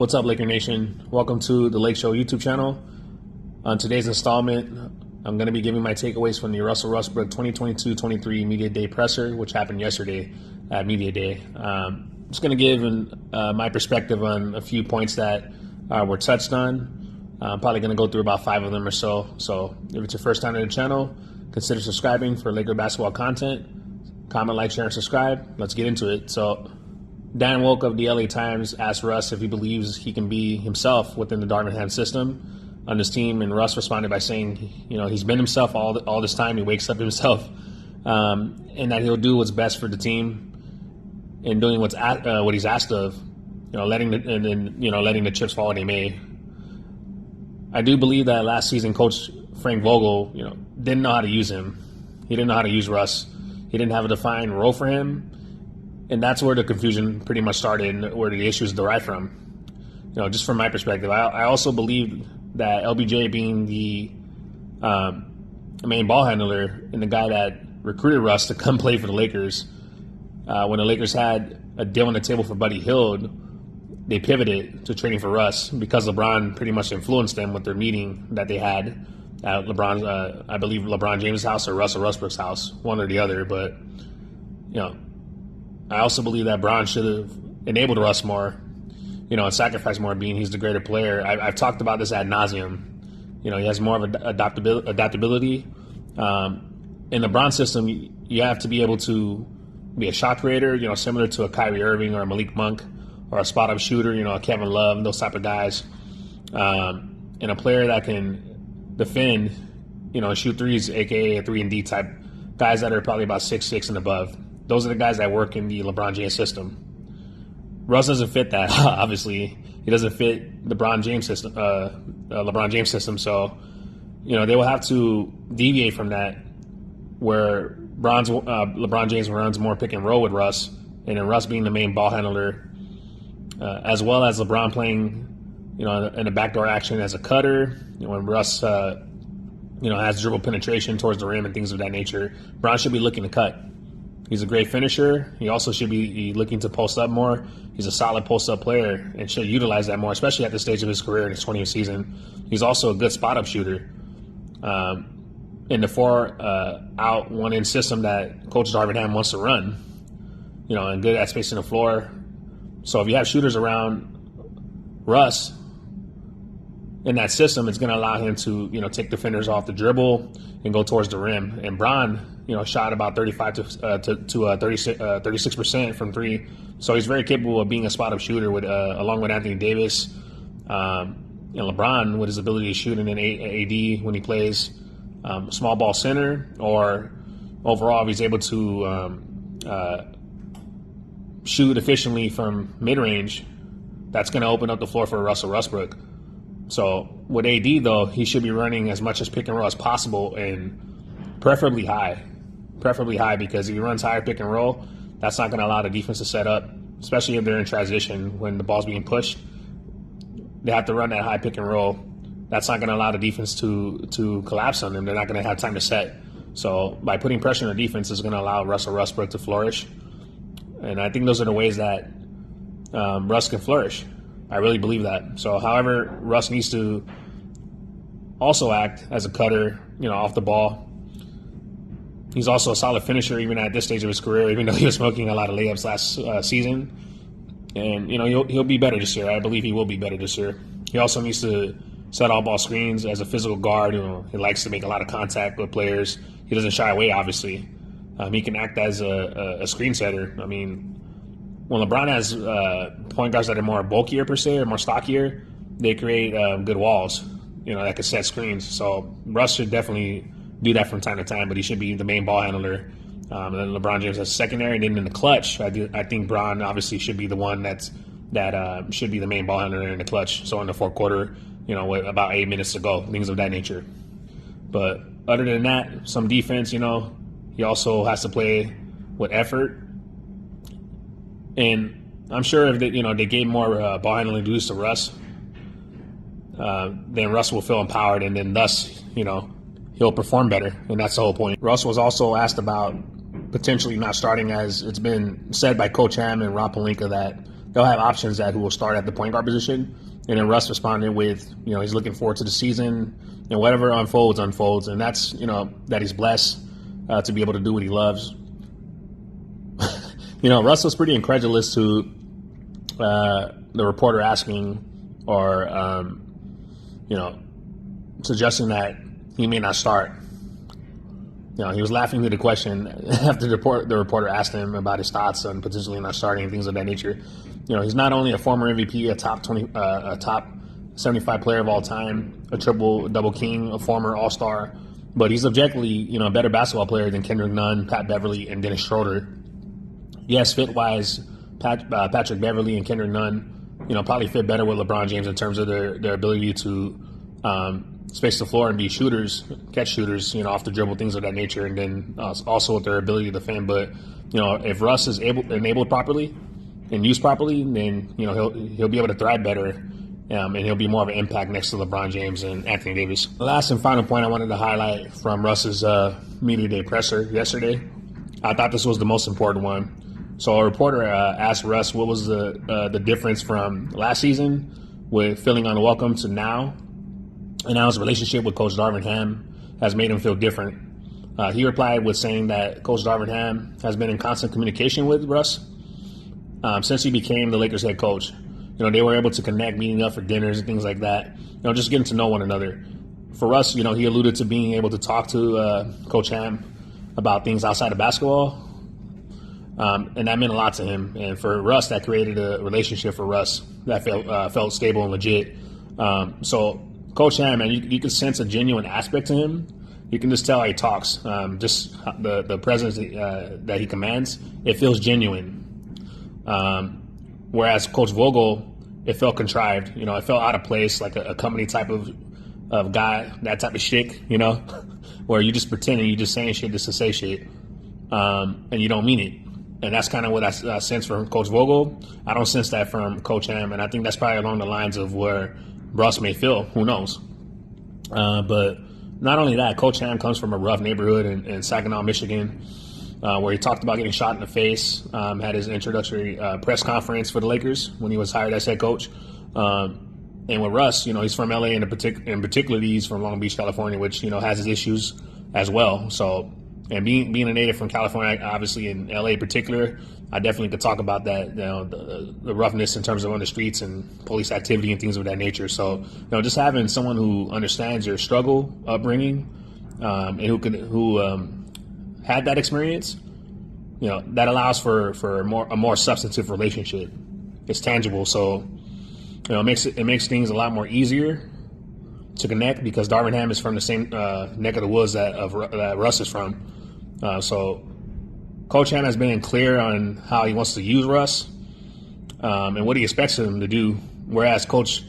What's up, Laker Nation? Welcome to the Lake Show YouTube channel. On today's installment, I'm going to be giving my takeaways from the Russell Westbrook 2022-23 Media Day presser, which happened yesterday at Media Day. I'm just going to give my perspective on a few points that were touched on. I'm probably going to go through about 5 of them or so. So if it's your first time to the channel, consider subscribing for Laker basketball content. Comment, like, share, and subscribe. Let's get into it. So Dan Wolk of the LA Times asked Russ if he believes he can be himself within the Darvin system on this team, and Russ responded by saying, he's been himself all this time. He wakes up himself, and that he'll do what's best for the team, and doing what he's asked of, letting the chips fall where they may. I do believe that last season, Coach Frank Vogel, didn't know how to use him. He didn't know how to use Russ. He didn't have a defined role for him. And that's where the confusion pretty much started and where the issues derive from. Just from my perspective, I also believe that LBJ being the main ball handler and the guy that recruited Russ to come play for the Lakers, when the Lakers had a deal on the table for Buddy Hield, they pivoted to trading for Russ because LeBron pretty much influenced them with their meeting that they had at I believe LeBron James' house or Russell Westbrook's house, one or the other. But, I also believe that Bron should have enabled Russ more, and sacrificed more, being he's the greater player. I've talked about this ad nauseum. He has more of adaptability. In the Bron system, you have to be able to be a shot creator, similar to a Kyrie Irving or a Malik Monk, or a spot-up shooter, a Kevin Love, those type of guys. And a player that can defend, and shoot threes, a.k.a. a 3-and-D type, guys that are probably about 6'6" and above. Those are the guys that work in the LeBron James system. Russ doesn't fit that. Obviously, he doesn't fit the LeBron James system. So, they will have to deviate from that, where LeBron James runs more pick and roll with Russ, and then Russ being the main ball handler, as well as LeBron playing, in a backdoor action as a cutter. When Russ, has dribble penetration towards the rim and things of that nature, Bron should be looking to cut. He's a great finisher. He also should be looking to post up more. He's a solid post-up player and should utilize that more, especially at this stage of his career in his 20th season. He's also a good spot-up shooter. In the 4-out, 1-in system that Coach Darvin wants to run, and good at spacing the floor. So if you have shooters around Russ in that system, it's going to allow him to, take defenders off the dribble and go towards the rim. And Bron, shot about 35 to 36% from 3. So he's very capable of being a spot-up shooter with, along with Anthony Davis and LeBron, with his ability to shoot in an AD when he plays small ball center, or overall if he's able to shoot efficiently from mid-range. That's going to open up the floor for Russell Westbrook. So with AD, though, he should be running as much as pick and roll as possible, and preferably high, because if he runs higher pick and roll, that's not going to allow the defense to set up, especially if they're in transition when the ball's being pushed. They have to run that high pick and roll. That's not going to allow the defense to collapse on them. They're not going to have time to set. So by putting pressure on the defense, is going to allow Russell Westbrook to flourish. And I think those are the ways that Russ can flourish. I really believe that. So, however, Russ needs to also act as a cutter, off the ball. He's also a solid finisher, even at this stage of his career, even though he was smoking a lot of layups last season. And, he'll be better this year. I believe he will be better this year. He also needs to set all ball screens as a physical guard. He likes to make a lot of contact with players. He doesn't shy away, obviously. He can act as a screen setter. I mean, when LeBron has point guards that are more bulkier per se, or more stockier, they create good walls, that can set screens. So Russ should definitely do that from time to time, but he should be the main ball handler. And then LeBron James as secondary, and then in the clutch, I think Bron obviously should be the one that should be the main ball handler in the clutch. So in the fourth quarter, with about 8 minutes to go, things of that nature. But other than that, some defense, he also has to play with effort. And I'm sure if they gave more ball handling duties to Russ, then Russ will feel empowered, and then thus, he'll perform better. And that's the whole point. Russ was also asked about potentially not starting, as it's been said by Coach Ham and Rob Pelinka that they'll have options that who will start at the point guard position. And then Russ responded with, he's looking forward to the season and whatever unfolds. And that's, that he's blessed to be able to do what he loves. Russ was pretty incredulous to the reporter asking or, suggesting that he may not start. He was laughing at the question after the reporter asked him about his thoughts on potentially not starting and things of that nature. He's not only a former MVP, a top 75 player of all time, a triple-double king, a former All-Star, but he's objectively, a better basketball player than Kendrick Nunn, Pat Beverly, and Dennis Schroeder. Yes, fit-wise, Patrick Beverly and Kendrick Nunn, probably fit better with LeBron James in terms of their ability to space the floor and be shooters, catch shooters, off the dribble, things of that nature, and then also with their ability to defend. But if Russ is enabled properly and used properly, then he'll be able to thrive better, and he'll be more of an impact next to LeBron James and Anthony Davis. The last and final point I wanted to highlight from Russ's media day presser yesterday, I thought this was the most important one. So a reporter asked Russ what was the difference from last season with feeling unwelcome to now. And now his relationship with Coach Darvin Ham has made him feel different. He replied with saying that Coach Darvin Ham has been in constant communication with Russ since he became the Lakers head coach. They were able to connect, meeting up for dinners and things like that, just getting to know one another. For Russ, he alluded to being able to talk to Coach Ham about things outside of basketball, and that meant a lot to him. And for Russ, that created a relationship for Russ that felt stable and legit. So Coach Ham, man, you can sense a genuine aspect to him. You can just tell how he talks. Just the presence that he commands, it feels genuine. Whereas Coach Vogel, it felt contrived. It felt out of place, like a company type of guy, that type of shtick, where you just pretending, you just saying shit just to say shit, and you don't mean it. And that's kind of what I sense from Coach Vogel. I don't sense that from Coach Ham, and I think that's probably along the lines of where Russ may feel. Who knows? But not only that, Coach Ham comes from a rough neighborhood in Saginaw, Michigan, where he talked about getting shot in the face, had his introductory press conference for the Lakers when he was hired as head coach. And with Russ, he's from LA, and in particular, he's from Long Beach, California, which, has his issues as well. So, and being a native from California, obviously in LA in particular, I definitely could talk about that, the roughness in terms of on the streets and police activity and things of that nature. So, just having someone who understands your struggle, upbringing, and who had that experience, that allows for a more substantive relationship. It's tangible, so it makes things a lot more easier to connect because Darvin Ham is from the same neck of the woods that Russ is from. So Coach Ham has been clear on how he wants to use Russ and what he expects him to do, whereas Coach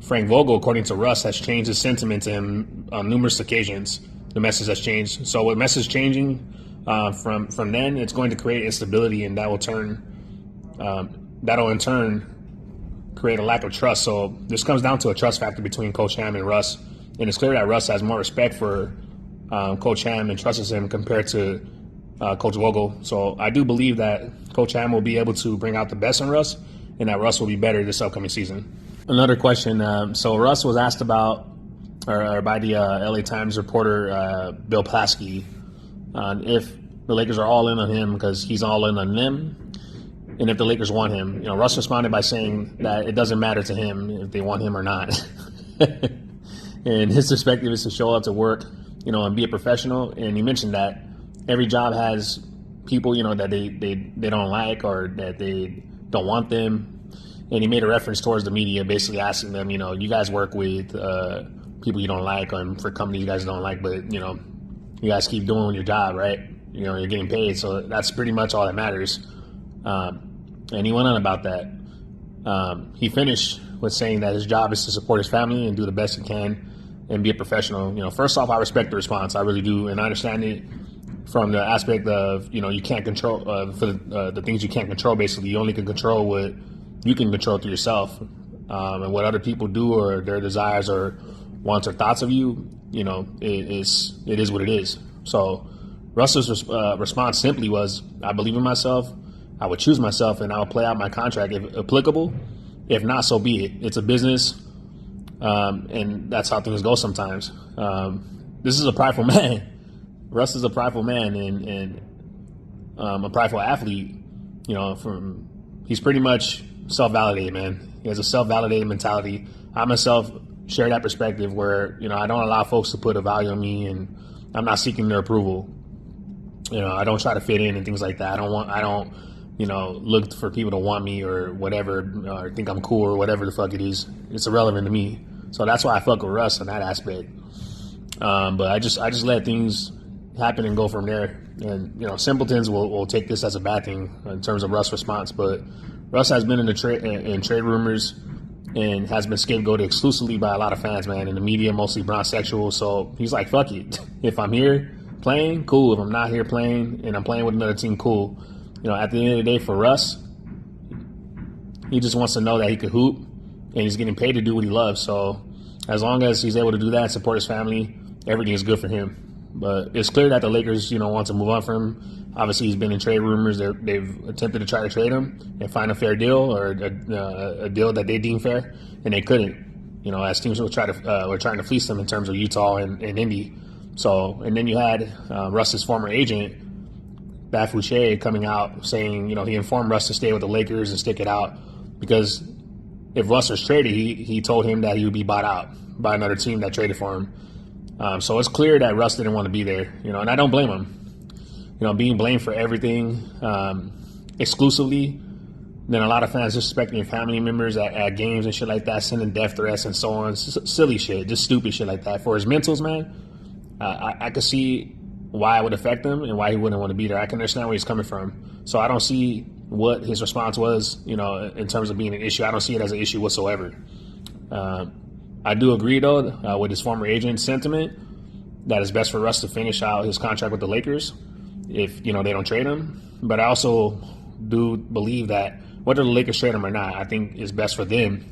Frank Vogel, according to Russ, has changed his sentiment to him on numerous occasions. The message has changed. So with message changing from then, it's going to create instability, and that'll in turn create a lack of trust. So this comes down to a trust factor between Coach Ham and Russ, and it's clear that Russ has more respect for Coach Ham and trusts him compared to Coach Vogel. So I do believe that Coach Ham will be able to bring out the best in Russ, and that Russ will be better this upcoming season. Another question. So Russ was asked about, or by the LA Times reporter Bill Plaschke, if the Lakers are all in on him because he's all in on them, and if the Lakers want him. Russ responded by saying that it doesn't matter to him if they want him or not. And his perspective is to show up to work, and be a professional. And he mentioned that every job has people, that they don't like or that they don't want them. And he made a reference towards the media, basically asking them, you guys work with people you don't like, and for companies you guys don't like, but, you guys keep doing your job, right? You're getting paid. So that's pretty much all that matters. And he went on about that. He finished with saying that his job is to support his family and do the best he can and be a professional. First off, I respect the response. I really do. And I understand it from the aspect of, you can't control for the things you can't control. Basically, you only can control what you can control through yourself, and what other people do or their desires or wants or thoughts of you, it is what it is. So Russell's response simply was, I believe in myself. I would choose myself and I would play out my contract if applicable. If not, so be it. It's a business, and that's how things go sometimes. This is a prideful man. Russ is a prideful man and a prideful athlete. You know, he's pretty much self-validated, man. He has a self-validated mentality. I myself share that perspective where, you know, I don't allow folks to put a value on me, and I'm not seeking their approval. You know, I don't try to fit in and things like that. I don't, you know, look for people to want me or whatever, or think I'm cool or whatever the fuck it is. It's irrelevant to me. So that's why I fuck with Russ in that aspect. But I just let things happen and go from there. And, you know, simpletons will take this as a bad thing in terms of Russ' response. But Russ has been in the trade rumors and has been scapegoated exclusively by a lot of fans, man, in the media, mostly bronzexual. So he's like, fuck it. If I'm here playing, cool. If I'm not here playing and I'm playing with another team, cool. You know, at the end of the day, for Russ, he just wants to know that he could hoop and he's getting paid to do what he loves. So as long as he's able to do that and support his family, everything is good for him. But it's clear that the Lakers, you know, want to move on from him. Obviously, he's been in trade rumors. They've attempted to try to trade him and find a fair deal or a deal that they deem fair, and they couldn't. You know, as teams were trying to fleece them in terms of Utah and Indy. So, and then you had Russ's former agent, Baf Fouché, coming out saying, you know, he informed Russ to stay with the Lakers and stick it out because if Russ was traded, he told him that he would be bought out by another team that traded for him. So it's clear that Russ didn't want to be there, you know, and I don't blame him. You know, being blamed for everything exclusively, then a lot of fans disrespecting your family members at games and shit like that, sending death threats and so on, silly shit, just stupid shit like that. For his mentals, man, I could see why it would affect him and why he wouldn't want to be there. I can understand where he's coming from. So I don't see what his response was, you know, in terms of being an issue. I don't see it as an issue whatsoever. I do agree, though, with his former agent's sentiment that it's best for Russ to finish out his contract with the Lakers if, you know, they don't trade him. But I also do believe that whether the Lakers trade him or not, I think it's best for them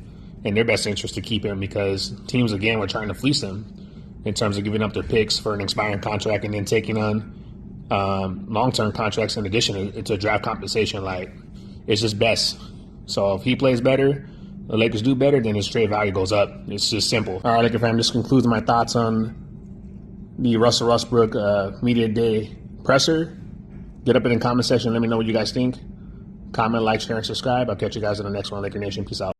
in their best interest to keep him because teams, again, were trying to fleece him in terms of giving up their picks for an expiring contract and then taking on long-term contracts in addition to draft compensation. Like, it's just best. So if he plays better, the Lakers do better, then his trade value goes up. It's just simple. All right, Laker fam, this concludes my thoughts on the Russell Westbrook Media Day presser. Get up in the comment section. Let me know what you guys think. Comment, like, share, and subscribe. I'll catch you guys in the next one. Laker Nation, peace out.